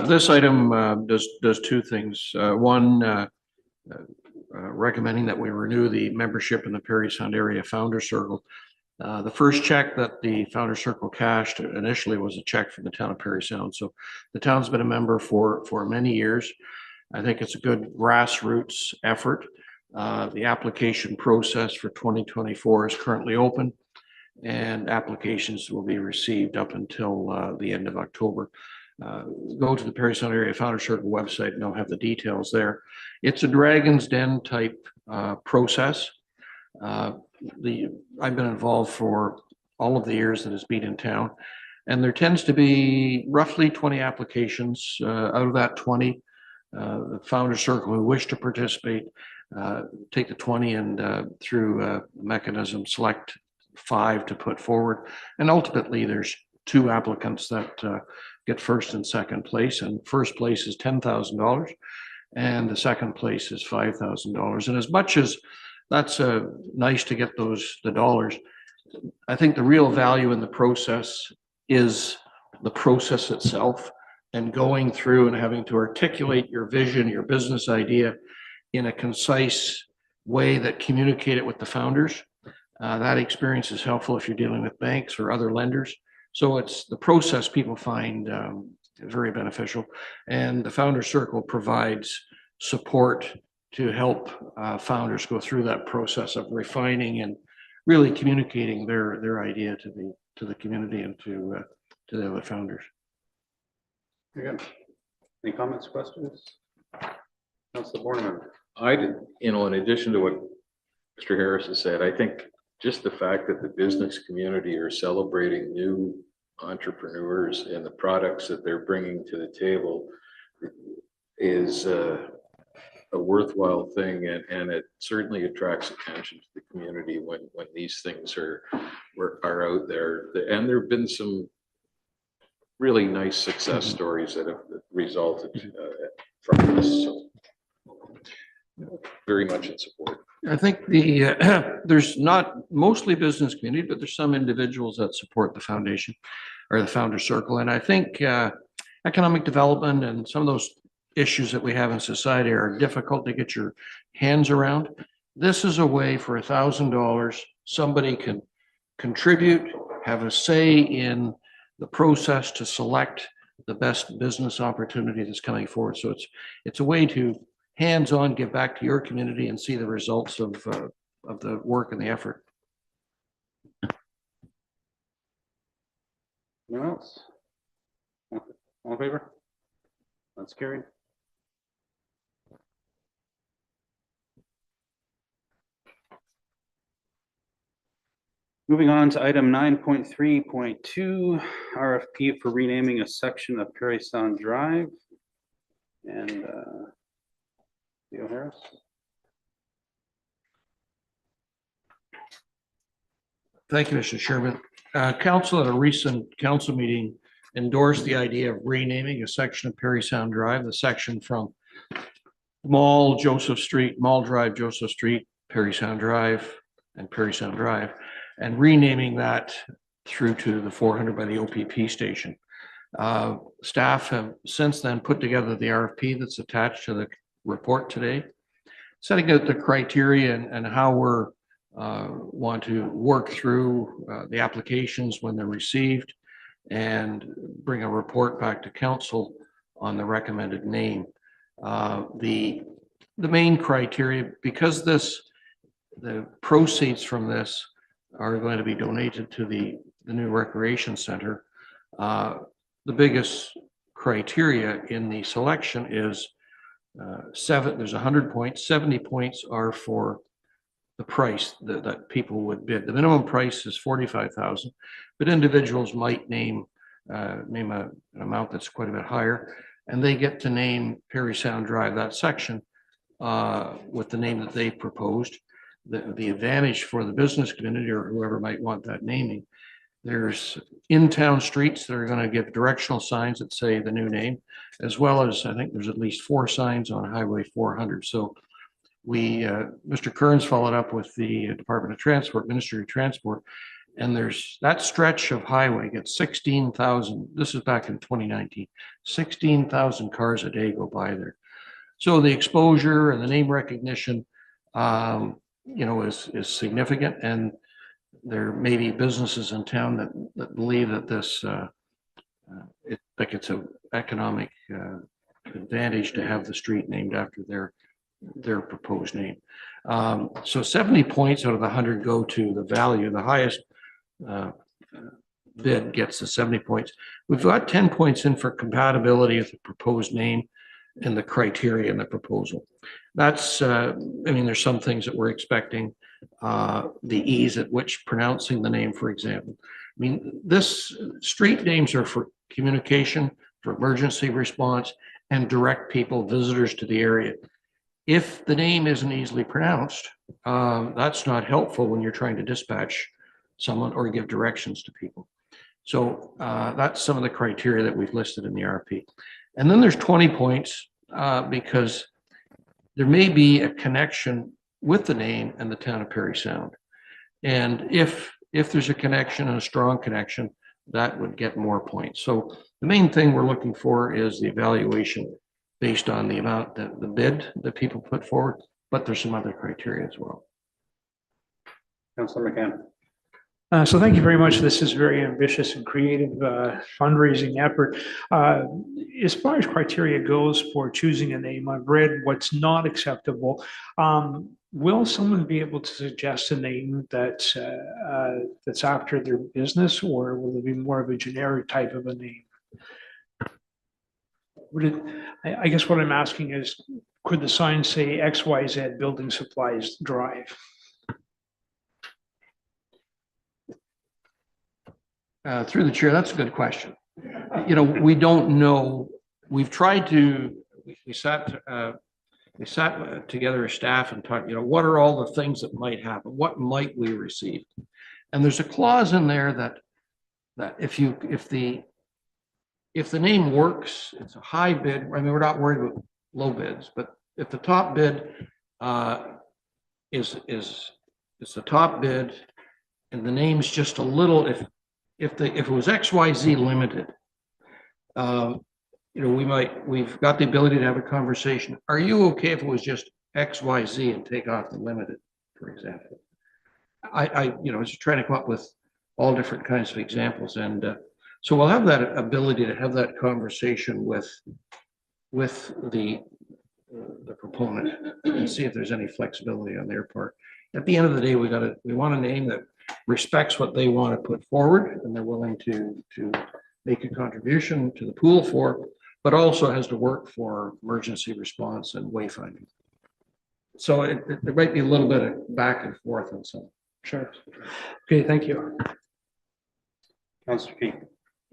This item does two things. One, recommending that we renew the membership in the Parry Sound Area Founder Circle. The first check that the Founder Circle cashed initially was a check from the town of Parry Sound. So the town's been a member for many years. I think it's a good grassroots effort. The application process for 2024 is currently open, and applications will be received up until the end of October. Go to the Parry Sound Area Founder Circle website and they'll have the details there. It's a Dragon's Den type process. I've been involved for all of the years that it's been in town, and there tends to be roughly 20 applications. Out of that 20, the Founder Circle who wish to participate take the 20 and through a mechanism select 5 to put forward, and ultimately there's 2 applicants that get first and second place, and first place is $10,000 and the second place is $5,000. And as much as that's nice to get the dollars, I think the real value in the process is the process itself, and going through and having to articulate your vision, your business idea in a concise way that communicate it with the founders. That experience is helpful if you're dealing with banks or other lenders. So it's the process people find very beneficial, and the Founder Circle provides support to help founders go through that process of refining and really communicating their idea to the community and to the other founders. Very good. Any comments, questions? Councilor Borneman. I did, in addition to what Mr. Harris has said, I think just the fact that the business community are celebrating new entrepreneurs and the products that they're bringing to the table is a worthwhile thing, and it certainly attracts attention to the community when these things are out there. And there have been some really nice success stories that have resulted from this. So very much in support. I think there's not mostly business community, but there's some individuals that support the foundation or the Founder Circle. And I think economic development and some of those issues that we have in society are difficult to get your hands around. This is a way for $1,000. Somebody can contribute, have a say in the process to select the best business opportunity that's coming forward. So it's a way to hands-on give back to your community and see the results of the work and the effort. Anyone else? All in favor? That's carried. Moving on to item 9.3.2, RFP for renaming a section of Parry Sound Drive. And Theo Harris. Thank you, Mr. Chairman. Council at a recent council meeting endorsed the idea of renaming a section of Parry Sound Drive, the section from Mall Joseph Street, Mall Drive, Joseph Street, Parry Sound Drive, and Parry Sound Drive, and renaming that through to the 400 by the OPP station. Staff have since then put together the RFP that's attached to the report today, setting out the criteria and how we're want to work through the applications when they're received, and bring a report back to council on the recommended name. The main criteria, because the proceeds from this are going to be donated to the new recreation center. The biggest criteria in the selection is there's 100 points, 70 points are for the price that people would bid. The minimum price is 45,000, but individuals might name an amount that's quite a bit higher, and they get to name Parry Sound Drive, that section, with the name that they proposed. The advantage for the business community or whoever might want that naming, there's in-town streets that are going to give directional signs that say the new name, as well as I think there's at least 4 signs on Highway 400. So Mr. Kearns followed up with the Department of Transport, Ministry of Transport, and there's that stretch of highway gets 16,000. This is back in 2019, 16,000 cars a day go by there. So the exposure and the name recognition, is significant, and there may be businesses in town that believe that this it's an economic advantage to have the street named after their proposed name. So 70 points out of the 100 go to the value. The highest bid gets the 70 points. We've got 10 points in for compatibility with the proposed name and the criteria in the proposal. That's, there's some things that we're expecting, the ease at which pronouncing the name, for example. This street names are for communication, for emergency response, and direct people, visitors to the area. If the name isn't easily pronounced, that's not helpful when you're trying to dispatch someone or give directions to people. So that's some of the criteria that we've listed in the RP. And then there's 20 points because there may be a connection with the name and the town of Parry Sound. And if there's a connection and a strong connection, that would get more points. So the main thing we're looking for is the evaluation based on the amount that the bid that people put forward, but there's some other criteria as well. Councilor McCann. So thank you very much. This is very ambitious and creative fundraising effort. As far as criteria goes for choosing a name, I've read what's not acceptable. Will someone be able to suggest a name that's after their business, or will it be more of a generic type of a name? I guess what I'm asking is, could the sign say XYZ Building Supplies Drive? Through the chair, that's a good question. We don't know. We've tried to. We sat together as staff and talked. What are all the things that might happen? What might we receive? And there's a clause in there that if the name works, it's a high bid. We're not worried about low bids, but if the top bid is the top bid, and the name's just a little, if it was XYZ Limited, we've got the ability to have a conversation. Are you okay if it was just XYZ and take off the limited, for example? I was trying to come up with all different kinds of examples, and so we'll have that ability to have that conversation with the proponent and see if there's any flexibility on their part. At the end of the day, we want a name that respects what they want to put forward and they're willing to make a contribution to the pool for, but also has to work for emergency response and wayfinding. So there might be a little bit of back and forth on some. Sure. Okay, thank you. Councilor Key.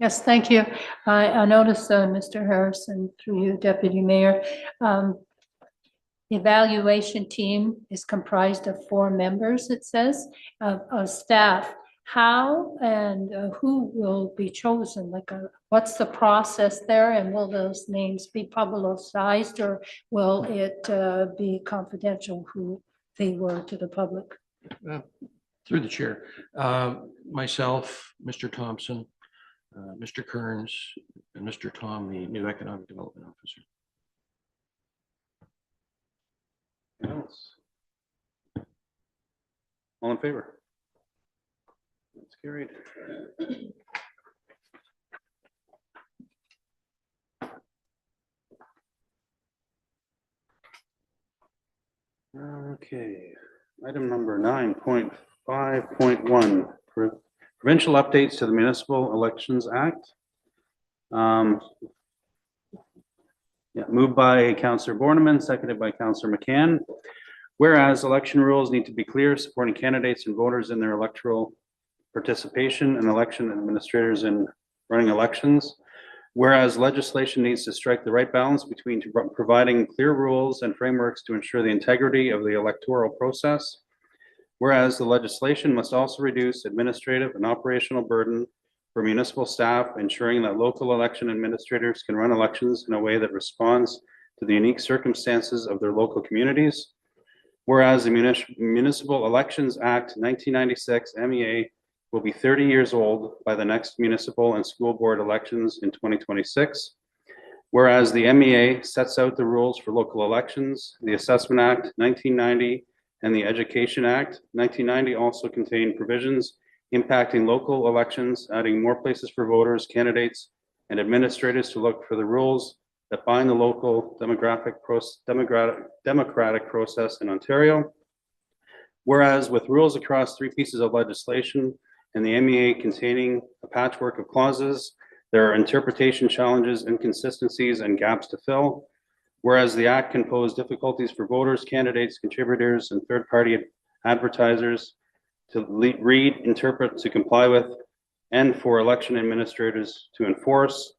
Yes, thank you. I noticed, Mr. Harrison, through you, Deputy Mayor, the evaluation team is comprised of 4 members, it says, of staff. How and who will be chosen? What's the process there? And will those names be publicized, or will it be confidential who they were to the public? Through the chair, myself, Mr. Thompson, Mr. Kearns, and Mr. Tom, the new economic development officer. Else? All in favor? That's carried. Okay, item number 9.5.1, provincial updates to the Municipal Elections Act. Moved by Councillor Borneman, seconded by Councillor McCann. Whereas election rules need to be clear, supporting candidates and voters in their electoral participation and election administrators in running elections. Whereas legislation needs to strike the right balance between providing clear rules and frameworks to ensure the integrity of the electoral process. Whereas the legislation must also reduce administrative and operational burden for municipal staff, ensuring that local election administrators can run elections in a way that responds to the unique circumstances of their local communities. Whereas the Municipal Elections Act 1996 MEA will be 30 years old by the next municipal and school board elections in 2026. Whereas the MEA sets out the rules for local elections, the Assessment Act 1990 and the Education Act 1990 also contain provisions impacting local elections, adding more places for voters, candidates, and administrators to look for the rules that bind the local democratic process in Ontario. Whereas with rules across 3 pieces of legislation and the MEA containing a patchwork of clauses, there are interpretation challenges, inconsistencies, and gaps to fill. Whereas the Act can pose difficulties for voters, candidates, contributors, and third-party advertisers to read, interpret, to comply with, and for election administrators to enforce.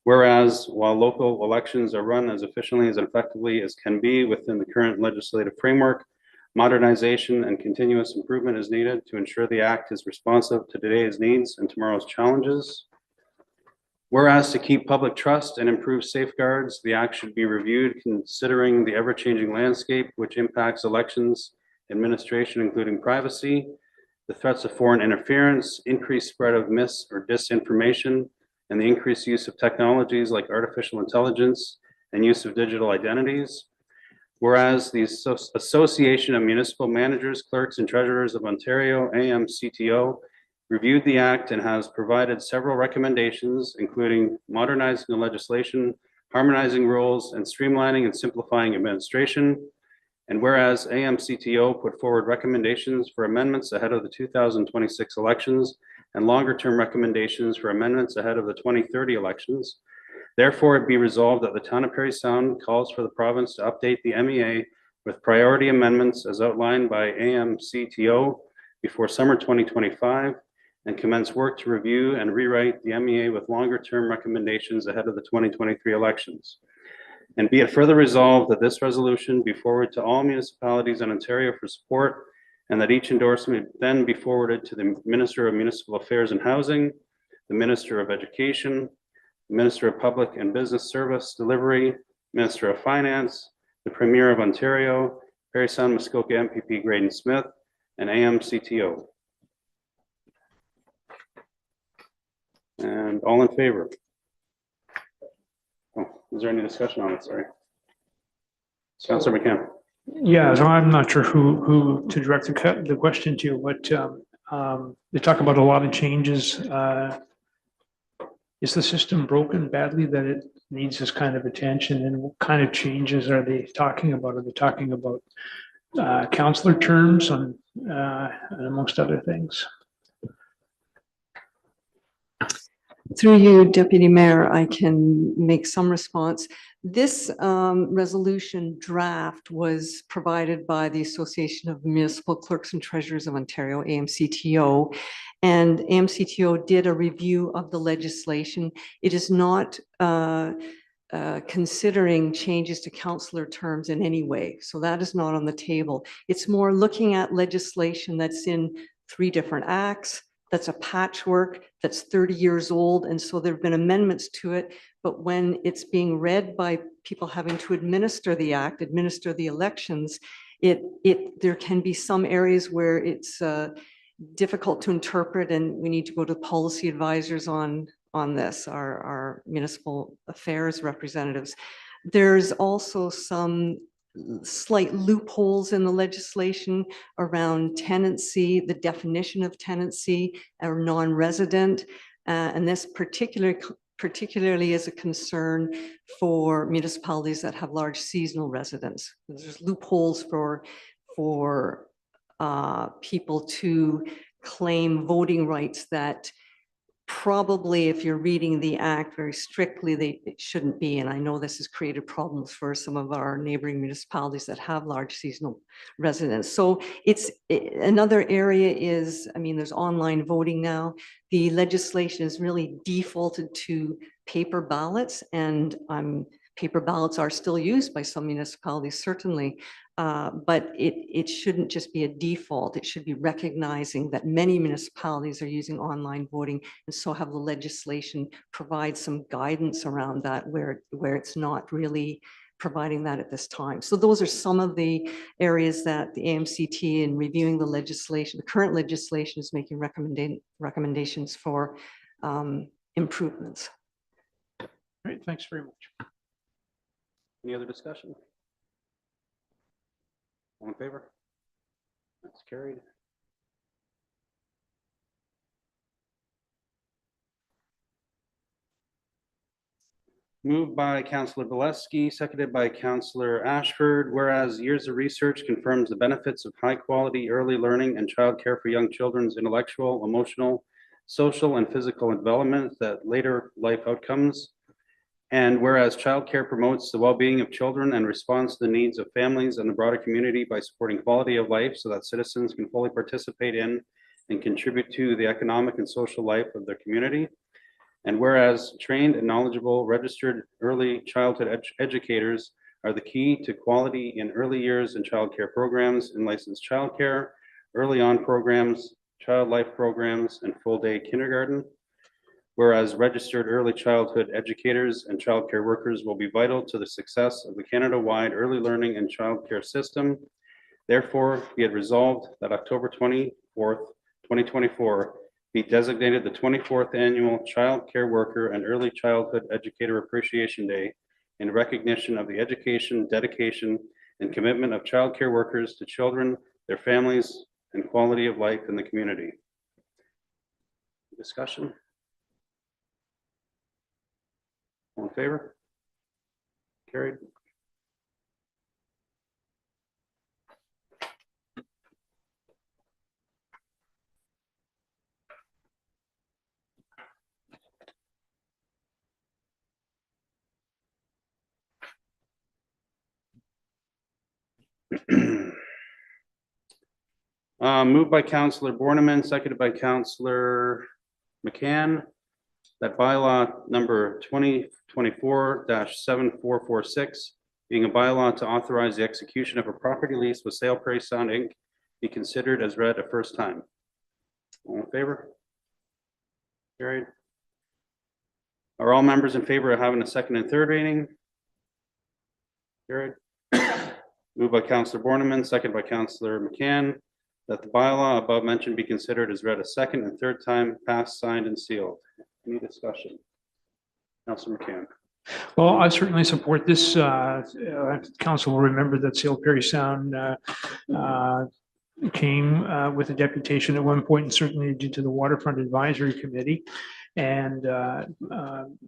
Whereas while local elections are run as efficiently and effectively as can be within the current legislative framework, modernization and continuous improvement is needed to ensure the Act is responsive to today's needs and tomorrow's challenges. Whereas to keep public trust and improve safeguards, the Act should be reviewed considering the ever-changing landscape which impacts elections administration, including privacy, the threats of foreign interference, increased spread of mis or disinformation, and the increased use of technologies like artificial intelligence and use of digital identities. Whereas the Association of Municipal Managers, Clerks, and Treasurers of Ontario, AMCTO, reviewed the Act and has provided several recommendations, including modernizing the legislation, harmonizing rules, and streamlining and simplifying administration. And whereas AMCTO put forward recommendations for amendments ahead of the 2026 elections and longer-term recommendations for amendments ahead of the 2030 elections, therefore it be resolved that the Town of Parry Sound calls for the province to update the MEA with priority amendments as outlined by AMCTO before summer 2025 and commence work to review and rewrite the MEA with longer-term recommendations ahead of the 2023 elections. And be it further resolved that this resolution be forwarded to all municipalities in Ontario for support, and that each endorsement then be forwarded to the Minister of Municipal Affairs and Housing, the Minister of Education, the Minister of Public and Business Service Delivery, Minister of Finance, the Premier of Ontario, Parry Sound Muskoka MPP Graydon Smith, and AMCTO. And all in favor? Oh, is there any discussion on it? Sorry. Councillor McCann. Yeah, so I'm not sure who to direct the question to, but they talk about a lot of changes. Is the system broken badly that it needs this kind of attention? And what kind of changes are they talking about? Are they talking about councillor terms and amongst other things? Through you, Deputy Mayor, I can make some response. This resolution draft was provided by the Association of Municipal Clerks and Treasurers of Ontario, AMCTO, and AMCTO did a review of the legislation. It is not considering changes to councillor terms in any way, so that is not on the table. It's more looking at legislation that's in 3 different acts, that's a patchwork, that's 30 years old, and so there have been amendments to it, but when it's being read by people having to administer the act, administer the elections, there can be some areas where it's difficult to interpret, and we need to go to policy advisors on this, our municipal affairs representatives. There's also some slight loopholes in the legislation around tenancy, the definition of tenancy or non-resident, and this particularly is a concern for municipalities that have large seasonal residents. There's loopholes for people to claim voting rights that probably, if you're reading the act very strictly, it shouldn't be. And I know this has created problems for some of our neighboring municipalities that have large seasonal residents. So another area is, I mean, there's online voting now. The legislation is really defaulted to paper ballots, and paper ballots are still used by some municipalities, certainly. But it shouldn't just be a default. It should be recognizing that many municipalities are using online voting, and so have the legislation provide some guidance around that where it's not really providing that at this time. So those are some of the areas that the AMCT, in reviewing the legislation, the current legislation, is making recommendations for improvements. Great, thanks very much. Any other discussion? All in favor? That's carried. Moved by Councillor Bileski, seconded by Councillor Ashford. Whereas years of research confirms the benefits of high quality early learning and childcare for young children's intellectual, emotional, social, and physical development that later life outcomes. And whereas childcare promotes the well-being of children and responds to the needs of families and the broader community by supporting quality of life so that citizens can fully participate in and contribute to the economic and social life of their community. And whereas trained and knowledgeable registered early childhood educators are the key to quality in early years and childcare programs and licensed childcare, early on programs, child life programs, and full day kindergarten. Whereas registered early childhood educators and childcare workers will be vital to the success of the Canada-wide early learning and childcare system. Therefore, be it resolved that October 24th, 2024 be designated the 24th Annual Child Care Worker and Early Childhood Educator Appreciation Day in recognition of the education, dedication, and commitment of child care workers to children, their families, and quality of life in the community. Discussion? All in favor? Carried. Moved by Councillor Borneman, seconded by Councillor McCann, that bylaw number 2024-7446, being a bylaw to authorize the execution of a property lease with Sale Parry Sound Inc., be considered as read a first time. All in favor? Carried. Are all members in favor of having a second and third reading? Carried. Moved by Councillor Borneman, seconded by Councillor McCann, that the bylaw above mentioned be considered as read a second and third time, passed, signed, and sealed. Any discussion? Councillor McCann. Well, I certainly support this. Council will remember that Sale Parry Sound came with a deputation at one point, and certainly due to the Waterfront Advisory Committee. And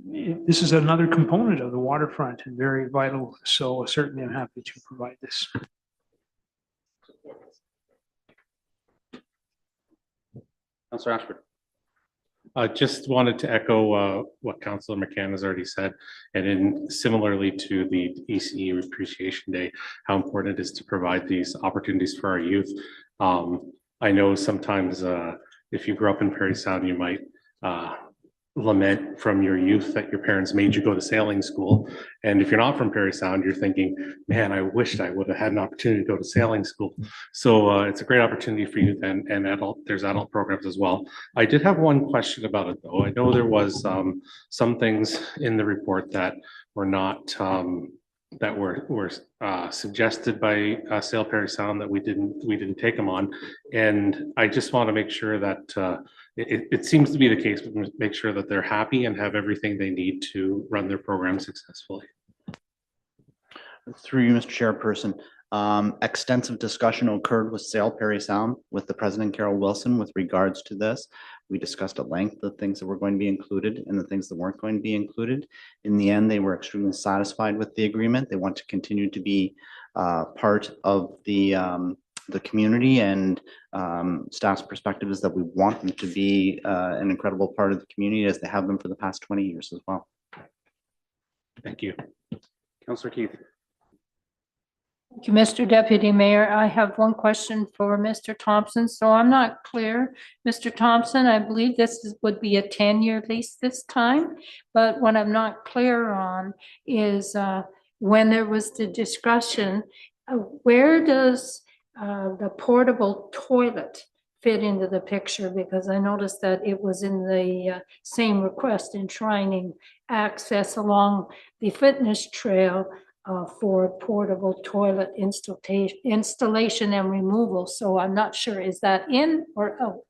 this is another component of the waterfront and very vital. So certainly I'm happy to provide this. Councillor Ashford. Just wanted to echo what Councillor McCann has already said, and in similarly to the ECE Appreciation Day, how important it is to provide these opportunities for our youth. I know sometimes if you grew up in Parry Sound, you might lament from your youth that your parents made you go to sailing school. And if you're not from Parry Sound, you're thinking, man, I wished I would have had an opportunity to go to sailing school. So it's a great opportunity for youth and there's adult programs as well. I did have one question about it though. I know there was some things in the report that were not that were suggested by Sale Parry Sound that we didn't take them on. And I just want to make sure that it seems to be the case, but make sure that they're happy and have everything they need to run their program successfully. Through you, Mr. Chairperson, extensive discussion occurred with Sale Parry Sound with the President Carol Wilson with regards to this. We discussed at length the things that were going to be included and the things that weren't going to be included. In the end, they were extremely satisfied with the agreement. They want to continue to be part of the the community, and staff's perspective is that we want them to be an incredible part of the community as they have been for the past 20 years as well. Thank you. Councillor Keith. Thank you, Mr. Deputy Mayor. I have one question for Mr. Thompson, so I'm not clear. Mr. Thompson, I believe would be a 10-year lease this time, but what I'm not clear on is when there was the discussion, where does the portable toilet fit into the picture? Because I noticed that it was in the same request, enshrining access along the fitness trail for portable toilet installation and removal. So I'm not sure, is that in or out?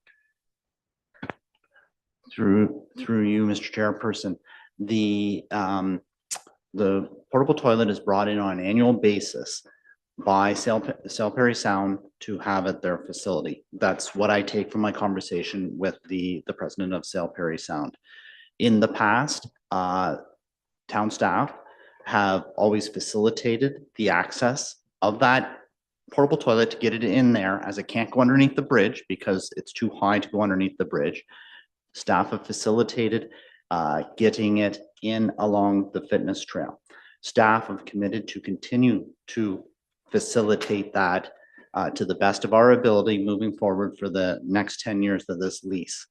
Through you, Mr. Chairperson, the portable toilet is brought in on an annual basis by Parry Sound to have at their facility. That's what I take from my conversation with the president of Parry Sound. In the past, town staff have always facilitated the access of that portable toilet to get it in there, as it can't go underneath the bridge because it's too high to go underneath the bridge. Staff have facilitated getting it in along the fitness trail. Staff have committed to continue to facilitate that to the best of our ability moving forward for the next 10 years that this lease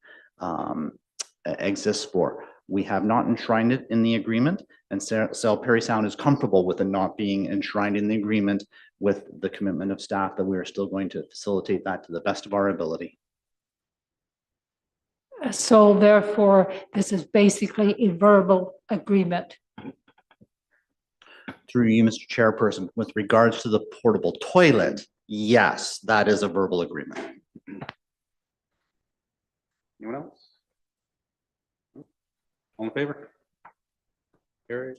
exists for. We have not enshrined it in the agreement, and Parry Sound is comfortable with it not being enshrined in the agreement, with the commitment of staff that we are still going to facilitate that to the best of our ability. So therefore, this is basically a verbal agreement. Through you, Mr. Chairperson, with regards to the portable toilet, yes, that is a verbal agreement. Anyone else? All in favor? Carried.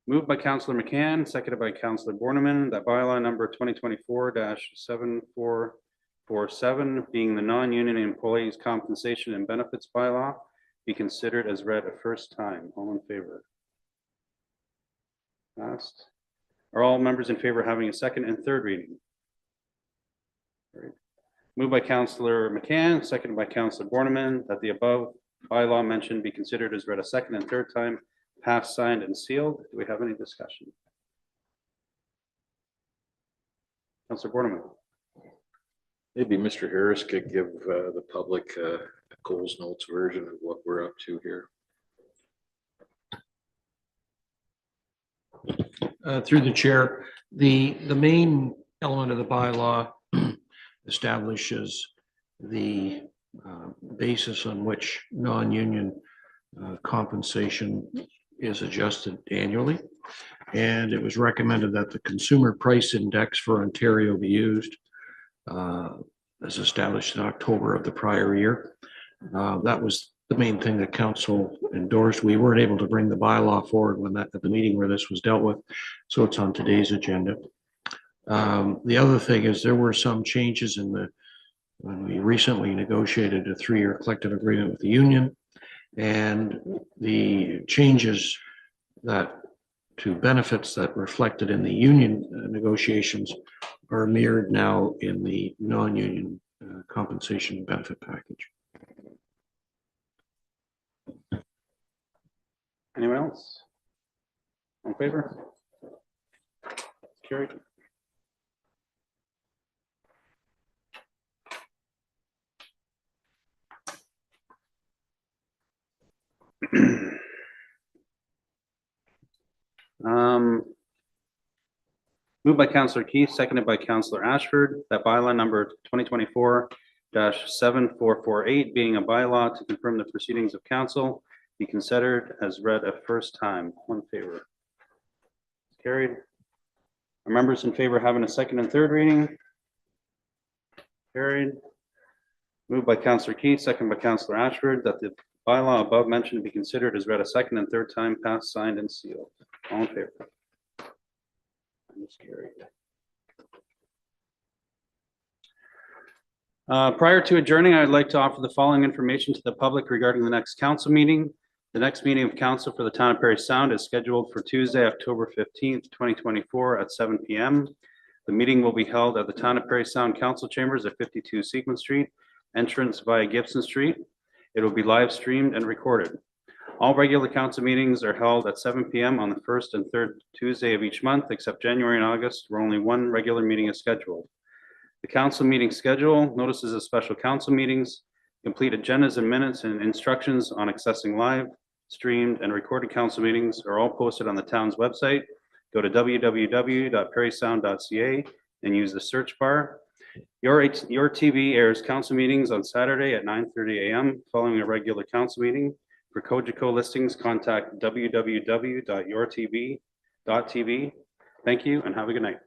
Moved by Councillor McCann, seconded by Councillor Borneman, that bylaw number 2024-7447, being the non-union employees compensation and benefits bylaw, be considered as read a first time. All in favor? Passed. Are all members in favor of having a second and third reading? Great. Moved by Councillor McCann, seconded by Councillor Borneman, that the above bylaw mentioned be considered as read a second and third time, passed, signed, and sealed. Do we have any discussion? Councillor Borneman. Maybe Mr. Harris could give the public a Coles Notes version of what we're up to here. Through the chair, the main element of the bylaw establishes the basis on which non-union compensation is adjusted annually. And it was recommended that the consumer price index for Ontario be used as established in October of the prior year. That was the main thing that council endorsed. We weren't able to bring the bylaw forward when at the meeting where this was dealt with, so it's on today's agenda. The other thing is there were some changes when we recently negotiated a 3-year collective agreement with the union, and the changes to benefits that reflected in the union negotiations are mirrored now in the non-union compensation benefit package. Anyone else? In favor? Carried. Moved by Councillor Keith, seconded by Councillor Ashford, that bylaw number 2024-7448, being a bylaw to confirm the proceedings of council, be considered as read a first time. All in favor? Carried. Are members in favor of having a second and third reading? Carried. Moved by Councillor Keith, seconded by Councillor Ashford, that the bylaw above mentioned be considered as read a second and third time, passed, signed, and sealed. All in favor? Carried. Prior to adjourning, I'd like to offer the following information to the public regarding the next council meeting. The next meeting of council for the town of Parry Sound is scheduled for Tuesday, October 15th, 2024 at 7 p.m. The meeting will be held at the town of Parry Sound Council Chambers at 52 Sequence Street, entrance via Gibson Street. It will be live streamed and recorded. All regular council meetings are held at 7 p.m. on the first and third Tuesday of each month, except January and August, where only one regular meeting is scheduled. The council meeting schedule, notices of special council meetings, complete agendas and minutes, and instructions on accessing live, streamed, and recorded council meetings are all posted on the town's website. Go to www.parrysound.ca and use the search bar. Your TV airs council meetings on Saturday at 9:30 a.m. following a regular council meeting. For Cogeco listings, contact www.yourtv.tv. Thank you and have a good night.